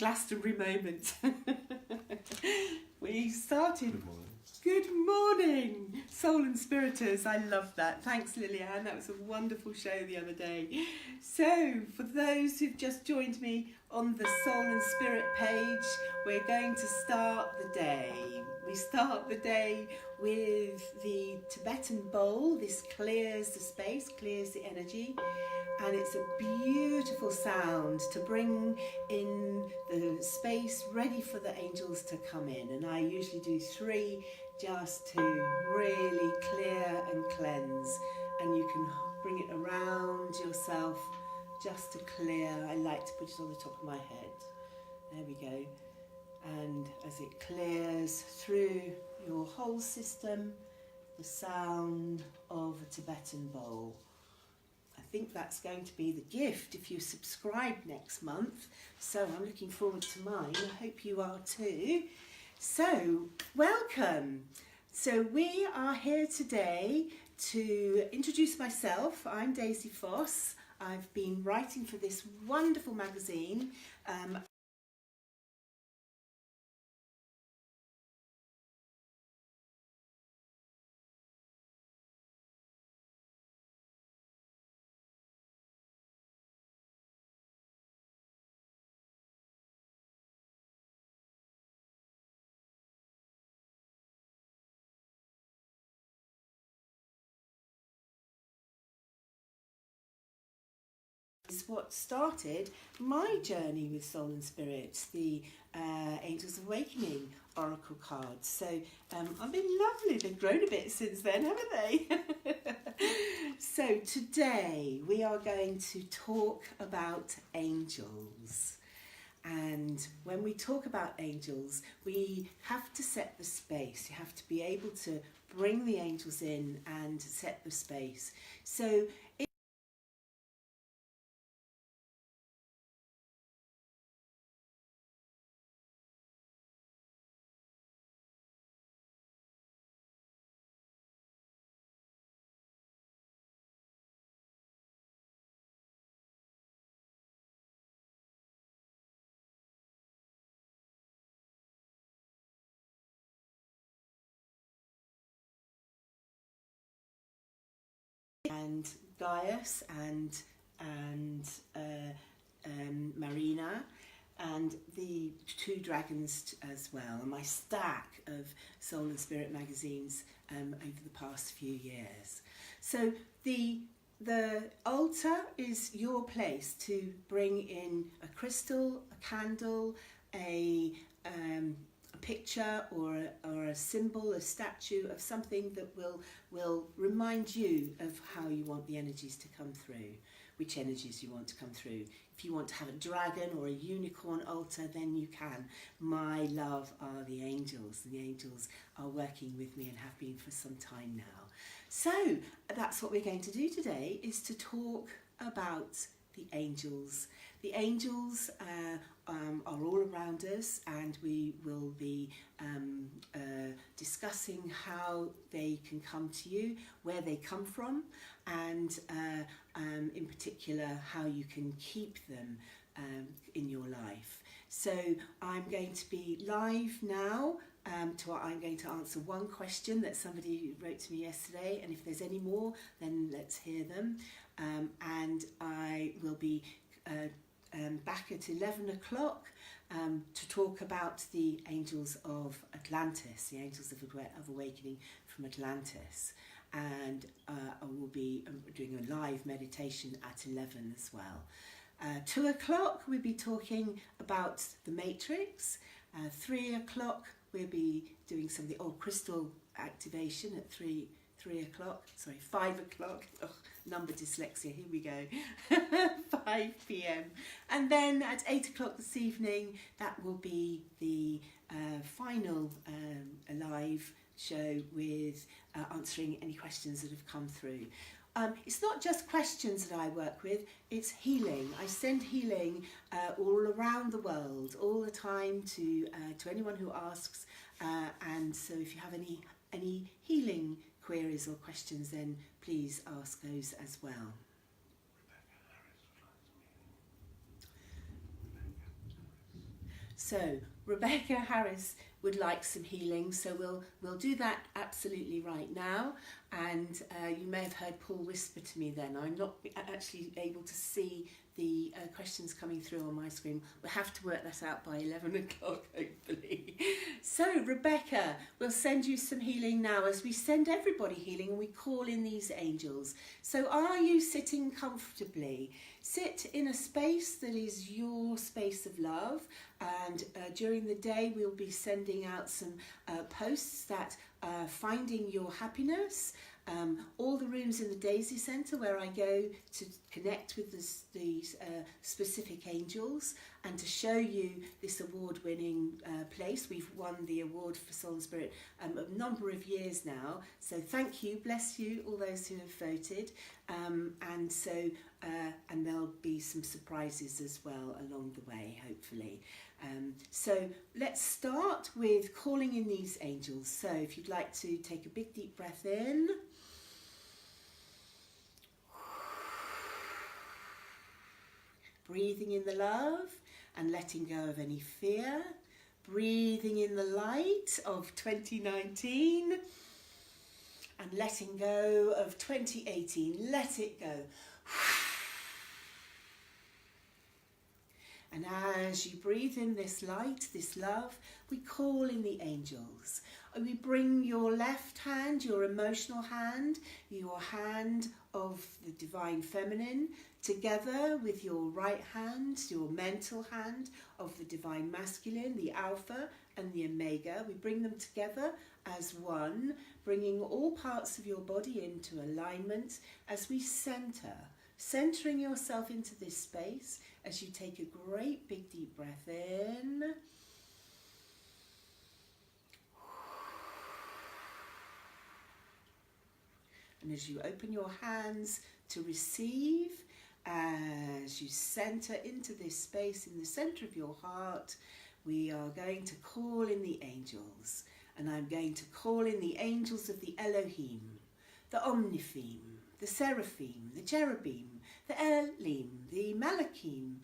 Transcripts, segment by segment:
Glastonbury moment. We started. Good morning. Good morning, Soul and Spiriters. I love that. Thanks, Lillian. That was a wonderful show the other day. So, for those who've just joined me on the Soul and Spirit page, we're going to start the day. We start the day with the Tibetan bowl. This clears the space, clears the energy. And it's a beautiful sound to bring in the space ready for the angels to come in. And I usually do 3 just to really clear and cleanse. And you can bring it around yourself just to clear. I like to put it on the top of my head. There we go. And as it clears through your whole system, the sound of a Tibetan bowl. I think that's going to be the gift if you subscribe next month. So I'm looking forward to mine. I hope you are too. So, welcome. So we are here today to introduce myself. I'm Daisy Foss. I've been writing for this wonderful magazine. Is what started my journey with Soul and Spirit, the Angels of Awakening Oracle cards. So I've been lovely. They've grown a bit since then, haven't they? So today we are going to talk about angels. And when we talk about angels, we have to set the space. You have to be able to bring the angels in and set the space. So and Gaius and Marina and the 2 dragons as well, and my stack of Soul and Spirit magazines over the past few years. So the altar is your place to bring in a crystal, a candle, a picture or a symbol, a statue of something that will remind you of how you want the energies to come through, which energies you want to come through. If you want to have a dragon or a unicorn altar, then you can. My love are the angels, and the angels are working with me and have been for some time now. So that's what we're going to do today, is to talk about the angels. The angels are all around us, and we will be discussing how they can come to you, where they come from, and in particular how you can keep them in your life. So I'm going to be live now. I'm going to answer one question that somebody wrote to me yesterday, and if there's any more, then let's hear them. And I will be back at 11 o'clock to talk about the angels of Atlantis, the angels of awakening from Atlantis. And I will be doing a live meditation at 11 as well. 2 o'clock we'll be talking about the Matrix. 3 o'clock we'll be doing some of the old crystal activation at 5 o'clock. Oh, number dyslexia, here we go. 5 p.m. And then at 8 o'clock this evening, that will be the final live show with answering any questions that have come through. It's not just questions that I work with, it's healing. I send healing all around the world, all the time to anyone who asks. And so if you have any healing queries or questions, then please ask those as well. So Rebecca Harris would like some healing, so we'll do that absolutely right now. And you may have heard Paul whisper to me then. I'm not actually able to see the questions coming through on my screen. We'll have to work that out by 11 o'clock, hopefully. So Rebecca, we'll send you some healing now, as we send everybody healing and we call in these angels. So are you sitting comfortably? Sit in a space that is your space of love, and during the day we'll be sending out some posts that finding your happiness. All the rooms in the Daisy Centre where I go to connect with these specific angels and to show you this award-winning place. We've won the award for Soul and Spirit a number of years now, so thank you, bless you, all those who have voted, and there'll be some surprises as well along the way, hopefully. So let's start with calling in these angels. So if you'd like to take a big deep breath in, breathing in the love and letting go of any fear, breathing in the light of 2019 and letting go of 2018. Let it go. And as you breathe in this light, this love, we call in the angels. We bring your left hand, your emotional hand, your hand of the divine feminine, together with your right hand, your mental hand of the divine masculine, the alpha and the omega. We bring them together as one, bringing all parts of your body into alignment as we centering yourself into this space as you take a great big deep breath in. And as you open your hands to receive, as you center into this space in the center of your heart, we are going to call in the angels. And I'm going to call in the angels of the Elohim, the Omnipheme, the Seraphim, the Cherubim, the Elim, the Malachim,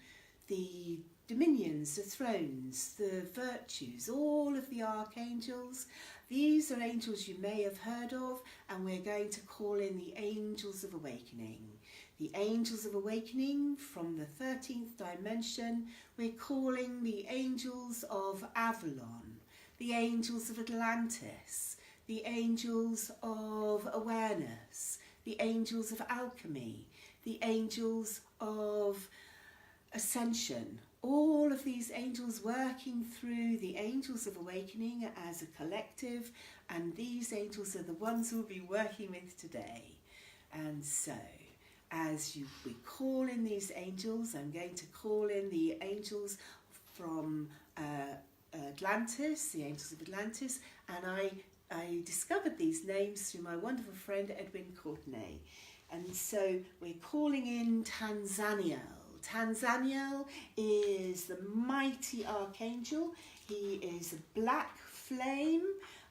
the dominions, the thrones, the virtues, all of the archangels. These are angels you may have heard of, and we're going to call in the angels of awakening. The angels of awakening from the 13th dimension. We're calling the angels of Avalon, the angels of Atlantis, the angels of awareness, the angels of alchemy, the angels of ascension. All of these angels working through the angels of awakening as a collective, and these angels are the ones we'll be working with today. And so, as we call in these angels, I'm going to call in the angels from Atlantis, the angels of Atlantis, and I discovered these names through my wonderful friend Edwin Courtenay. And so we're calling in Tanzaniel. Tanzaniel is the mighty archangel. He is a black flame,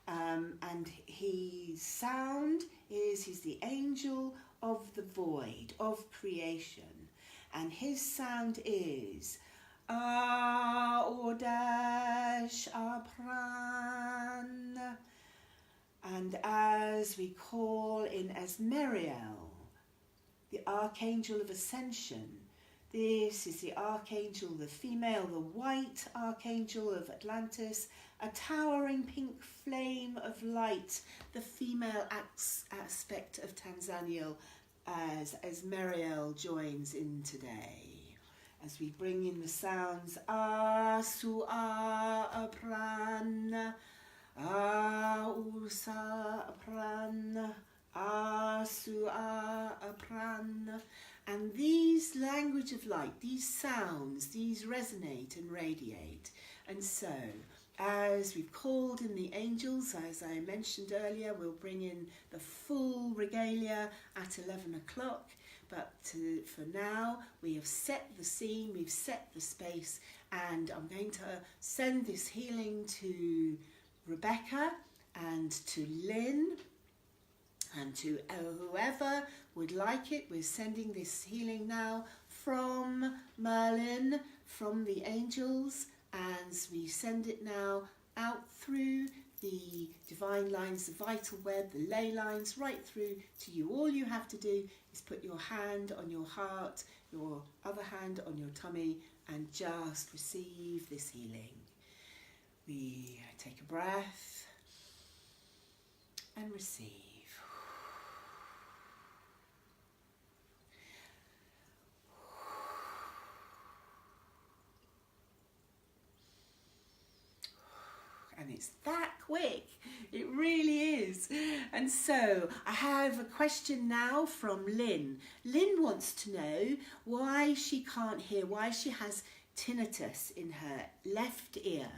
and his sound is, he's the angel of the void, of creation. And his sound is Odash Apran. And as we call in Asmeriel, the archangel of ascension, this is the archangel, the female, the white archangel of Atlantis, a towering pink flame of light, the female aspect of Tanzaniel, as Meriel joins in today. As we bring in the sounds, Asua Apran, Ausa Apran, Asua Apran. And these language of light, these sounds, these resonate and radiate. And so, as we've called in the angels, as I mentioned earlier, we'll bring in the full regalia at 11 o'clock. But for now, we have set the scene, we've set the space, and I'm going to send this healing to Rebecca and to Lynn and to whoever would like it. We're sending this healing now from Merlin, from the angels, as we send it now out through the divine lines, the vital web, the ley lines, right through to you. All you have to do is put your hand on your heart, your other hand on your tummy, and just receive this healing. We take a breath and receive. And it's that quick, it really is. And so I have a question now from Lynn. Lynn wants to know why she can't hear, why she has tinnitus in her left ear.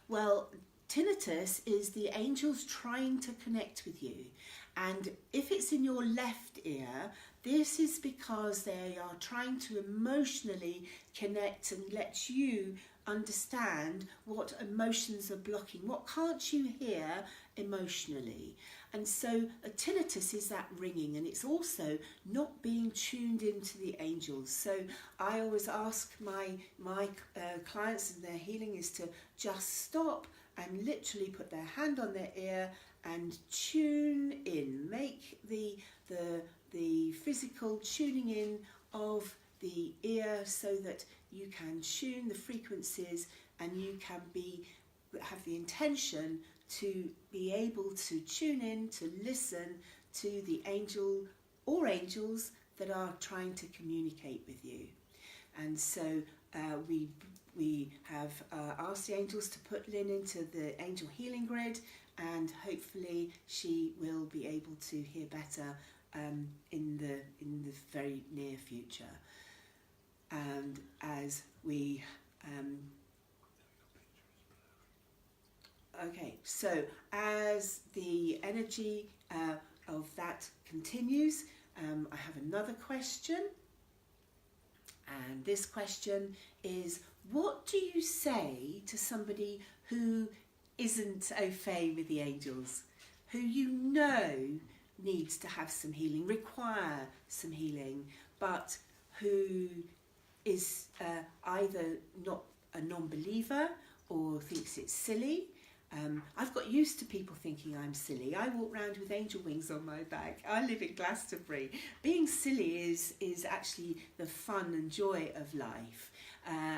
Well, tinnitus is the angels trying to connect with you. And if it's in your left ear, this is because they are trying to emotionally connect and let you understand what emotions are blocking. What can't you hear emotionally? And so a tinnitus is that ringing, and it's also not being tuned into the angels. So I always ask my clients in their healing is to just stop and literally put their hand on their ear and tune in. Make the physical tuning in of the ear so that you can tune the frequencies, and you can have the intention to be able to tune in, to listen to the angel or angels that are trying to communicate with you. And so we have asked the angels to put Lynn into the angel healing grid, and hopefully she will be able to hear better in the very near future. And as we okay, so as the energy of that continues, I have another question, and this question is, what do you say to somebody who isn't au fait with the angels, who you know needs to have some healing, require some healing, but who is either not a non-believer or thinks it's silly? I've got used to people thinking I'm silly. I walk around with angel wings on my back. I live in Glastonbury. Being silly is actually the fun and joy of life.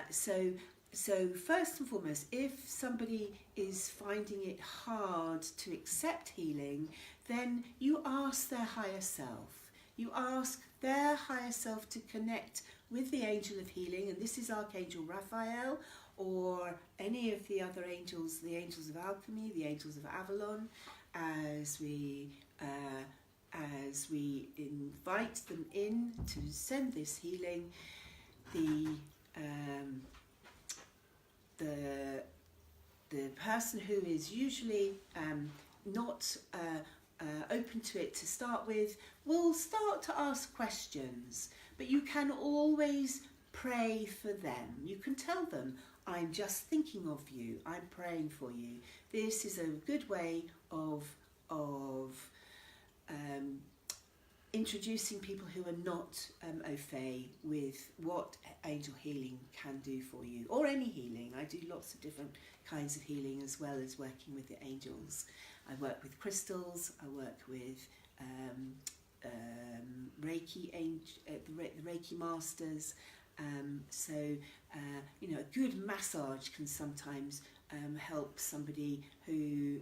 So first and foremost, if somebody is finding it hard to accept healing, then you ask their higher self. You ask their higher self to connect with the angel of healing, and this is Archangel Raphael, or any of the other angels, the angels of alchemy, the angels of Avalon, as we invite them in to send this healing. The person who is usually not open to it to start with will start to ask questions, but you can always pray for them. You can tell them, I'm just thinking of you, I'm praying for you. This is a good way of introducing people who are not au fait with what angel healing can do for you, or any healing. I do lots of different kinds of healing as well as working with the angels. I work with crystals, I work with Reiki, the Reiki masters. A good massage can sometimes help somebody who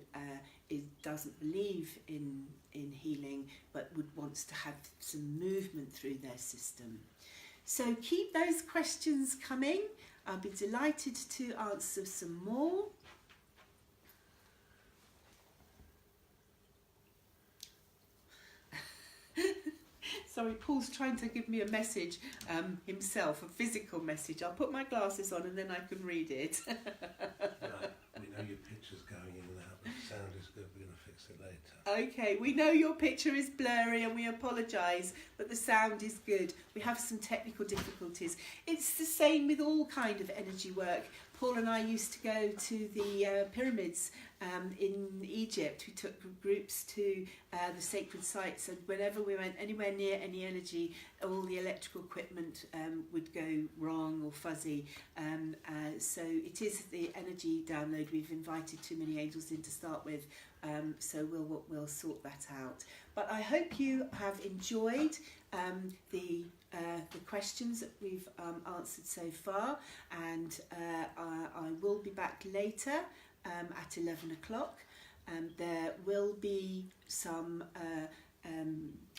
doesn't believe in healing but wants to have some movement through their system. So keep those questions coming. I'll be delighted to answer some more. Sorry, Paul's trying to give me a message himself, a physical message. I'll put my glasses on and then I can read it. Right. We know your picture's going in and out, but the sound is good. We're going to fix it later. Okay, we know your picture is blurry and we apologise, but the sound is good. We have some technical difficulties. It's the same with all kind of energy work. Paul and I used to go to the pyramids in Egypt. We took groups to the sacred sites, and whenever we went anywhere near any energy, all the electrical equipment would go wrong or fuzzy. So it is the energy download. We've invited too many angels in to start with, so we'll sort that out. But I hope you have enjoyed the questions that we've answered so far, and I will be back later at 11 o'clock. There will be some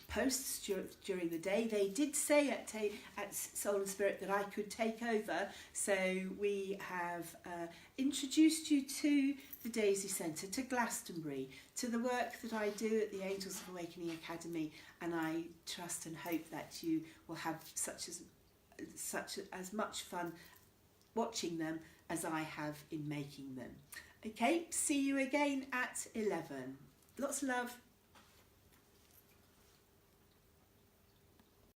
posts during the day. They did say at Soul and Spirit that I could take over, so we have introduced you to the Daisy Centre, to Glastonbury, to the work that I do at the Angels of Awakening Academy, and I trust and hope that you will have such as much fun watching them as I have in making them. Okay, see you again at 11. Lots of love.